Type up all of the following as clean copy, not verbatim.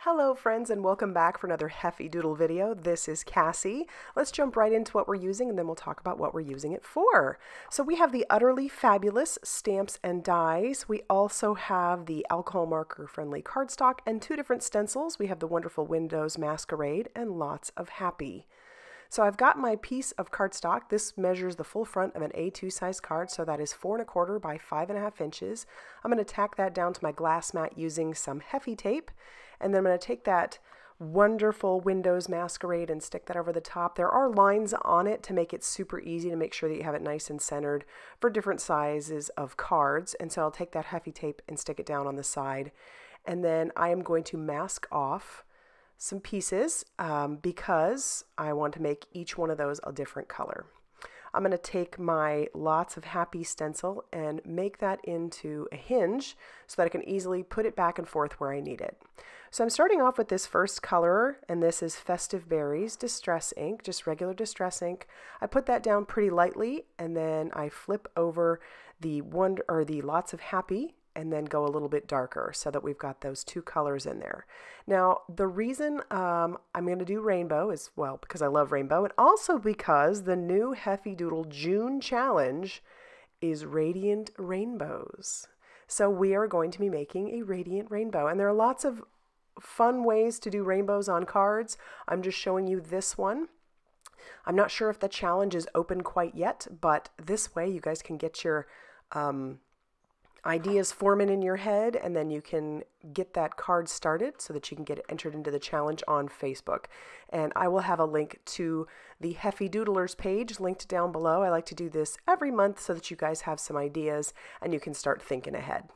Hello friends and welcome back for another Heffy Doodle video. This is Cassie. Let's jump right into what we're using and then we'll talk about what we're using it for. So we have the Utterly Fabulous stamps and dies. We also have the alcohol marker friendly cardstock and two different stencils. We have the Wonderful Windows Masquerade and lots of Happy. So I've got my piece of cardstock. This measures the full front of an A2 size card, so that is 4¼ by 5½ inches. I'm going to tack that down to my glass mat using some Heffy tape, and then I'm going to take that Wonderful Windows Masquerade and stick that over the top. There are lines on it to make it super easy to make sure that you have it nice and centered for different sizes of cards, and so I'll take that Heffy tape and stick it down on the side, and then I am going to mask off some pieces because I want to make each one of those a different color. I'm going to take my lots of Happy stencil and make that into a hinge so that I can easily put it back and forth where I need it. So I'm starting off with this first color, and this is Festive Berries Distress Ink, just regular distress ink. I put that down pretty lightly, and then I flip over the lots of Happy and then go a little bit darker so that we've got those two colors in there. Now, the reason I'm going to do rainbow is, well, because I love rainbow, and also because the new Heffy Doodle June challenge is Radiant Rainbows. So we are going to be making a radiant rainbow, and there are lots of fun ways to do rainbows on cards. I'm just showing you this one. I'm not sure if the challenge is open quite yet, but this way you guys can get your ideas forming in your head, and then you can get that card started so that you can get it entered into the challenge on Facebook. And I will have a link to the Heffy Doodlers page linked down below. I like to do this every month so that you guys have some ideas and you can start thinking ahead.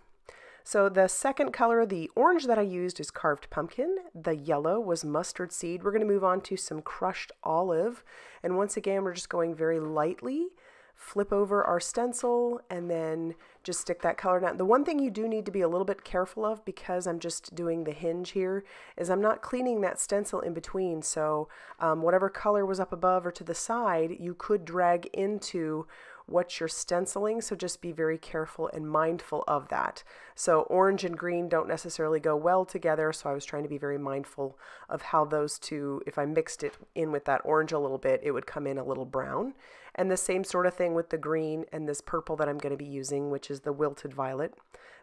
So the second color, the orange that I used, is Carved Pumpkin. The yellow was Mustard Seed. We're going to move on to some Crushed Olive. And once again, we're just going very lightly. Flip over our stencil and then just stick that color down. The one thing you do need to be a little bit careful of, because I'm just doing the hinge here, is I'm not cleaning that stencil in between. So whatever color was up above or to the side, you could drag into what you're stenciling, so just be very careful and mindful of that. So orange and green don't necessarily go well together, so I was trying to be very mindful of how those two, if I mixed it in with that orange a little bit, it would come in a little brown. And the same sort of thing with the green and this purple that I'm going to be using, which is the Wilted Violet.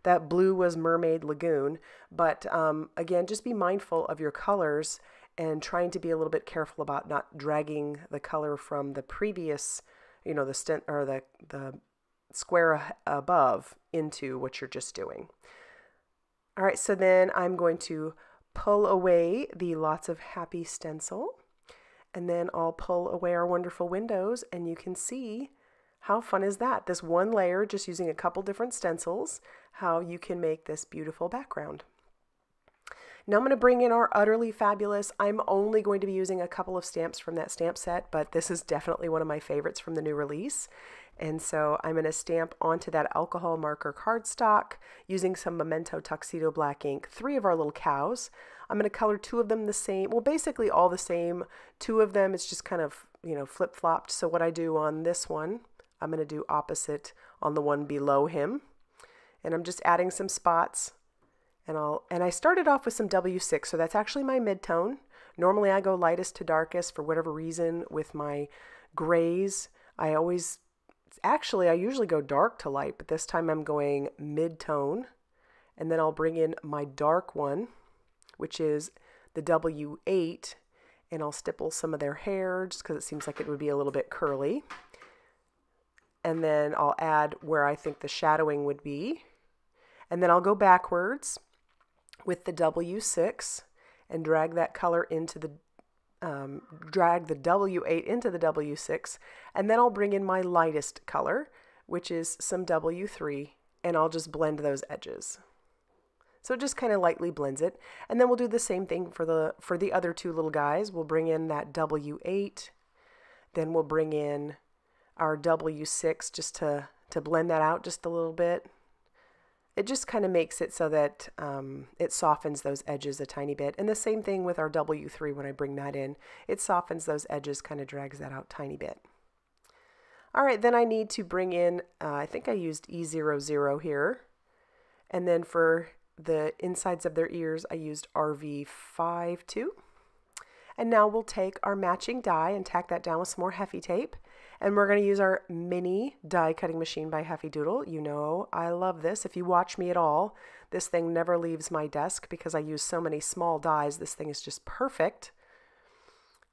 That blue was Mermaid Lagoon, but again, just be mindful of your colors and trying to be a little bit careful about not dragging the color from the previous, you know, the square above into what you're just doing. All right, so then I'm going to pull away the lots of Happy stencil, and then I'll pull away our Wonderful Windows, and you can see how fun is that? This one layer, just using a couple different stencils, how you can make this beautiful background. Now I'm going to bring in our Utterly Fabulous. I'm only going to be using a couple of stamps from that stamp set, but this is definitely one of my favorites from the new release. And so I'm going to stamp onto that alcohol marker cardstock using some Memento Tuxedo Black ink, 3 of our little cows. I'm going to color 2 of them the same, well, basically all the same. 2 of them, it's just kind of, you know, flip-flopped. So what I do on this one, I'm going to do opposite on the one below him. And I'm just adding some spots. And I started off with some W6, so that's actually my mid-tone. Normally I go lightest to darkest for whatever reason with my grays. I usually go dark to light, but this time I'm going mid-tone. And then I'll bring in my dark one, which is the W8, and I'll stipple some of their hair just because it seems like it would be a little bit curly. And then I'll add where I think the shadowing would be. And then I'll go backwards with the W6 and drag that color into the, drag the W8 into the W6, and then I'll bring in my lightest color, which is some W3, and I'll just blend those edges. So it just kind of lightly blends it. And then we'll do the same thing for the other 2 little guys. We'll bring in that W8, then we'll bring in our W6 just to blend that out just a little bit. It just kind of makes it so that it softens those edges a tiny bit. And the same thing with our W3 when I bring that in. It softens those edges, kind of drags that out a tiny bit. All right, then I need to bring in, I think I used E00 here. And then for the insides of their ears, I used RV52. And now we'll take our matching die and tack that down with some more Heffy tape. And we're going to use our mini die cutting machine by Heffy Doodle. You know I love this. If you watch me at all, this thing never leaves my desk because I use so many small dies. This thing is just perfect.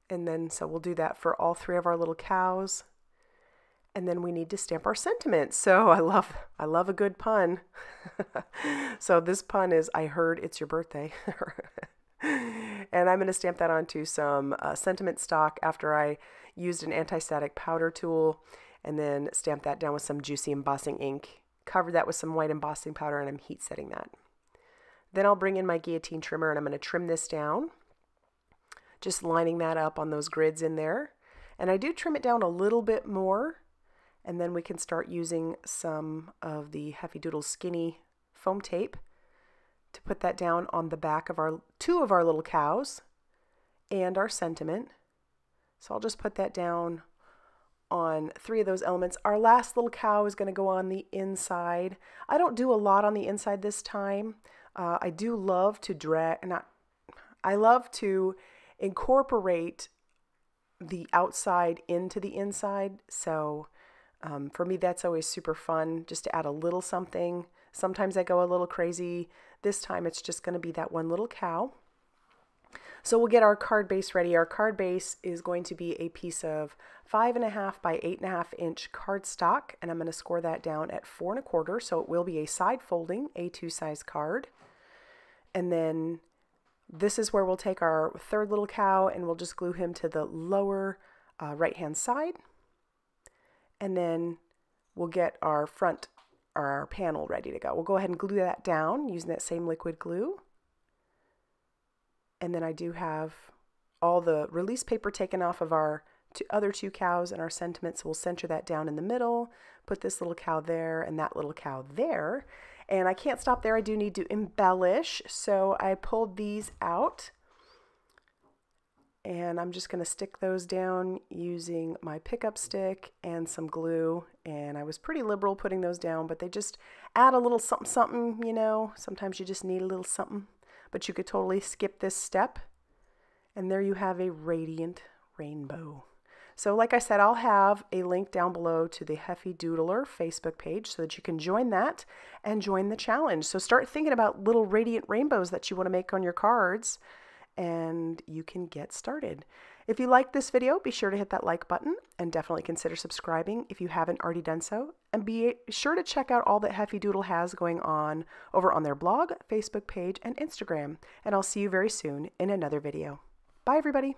And then, so we'll do that for all 3 of our little cows. And then we need to stamp our sentiments. So I love a good pun. So this pun is, I heard it's your birthday. And I'm going to stamp that onto some sentiment stock after I used an anti-static powder tool, and then stamp that down with some juicy embossing ink. Cover that with some white embossing powder, and I'm heat setting that. Then I'll bring in my guillotine trimmer, and I'm going to trim this down, just lining that up on those grids in there. And I do trim it down a little bit more, and then we can start using some of the Heffy Doodle skinny foam tape to put that down on the back of our 2 of our little cows and our sentiment. So I'll just put that down on 3 of those elements. Our last little cow is going to go on the inside. I don't do a lot on the inside this time. I do love to I love to incorporate the outside into the inside. So for me, that's always super fun, just to add a little something. Sometimes I go a little crazy. This time it's just going to be that one little cow. So we'll get our card base ready. Our card base is going to be a piece of 5.5 by 8.5 inch cardstock, and I'm going to score that down at 4 1/4, so it will be a side folding A2 size card. And then this is where we'll take our 3rd little cow and we'll just glue him to the lower right hand side. And then we'll get our front or our panel ready to go. We'll go ahead and glue that down using that same liquid glue. And then I do have all the release paper taken off of our other 2 cows and our sentiments. So we'll center that down in the middle, put this little cow there and that little cow there. And I can't stop there. I do need to embellish. So I pulled these out. And I'm just going to stick those down using my pickup stick and some glue. And I was pretty liberal putting those down, but they just add a little something, something, you know. Sometimes you just need a little something. But you could totally skip this step. And there you have a radiant rainbow. So like I said, I'll have a link down below to the Heffy Doodler Facebook page so that you can join that and join the challenge. So start thinking about little radiant rainbows that you want to make on your cards, and you can get started. If you liked this video, be sure to hit that like button and definitely consider subscribing if you haven't already done so. And be sure to check out all that Heffy Doodle has going on over on their blog, Facebook page, and Instagram. And I'll see you very soon in another video. Bye, everybody.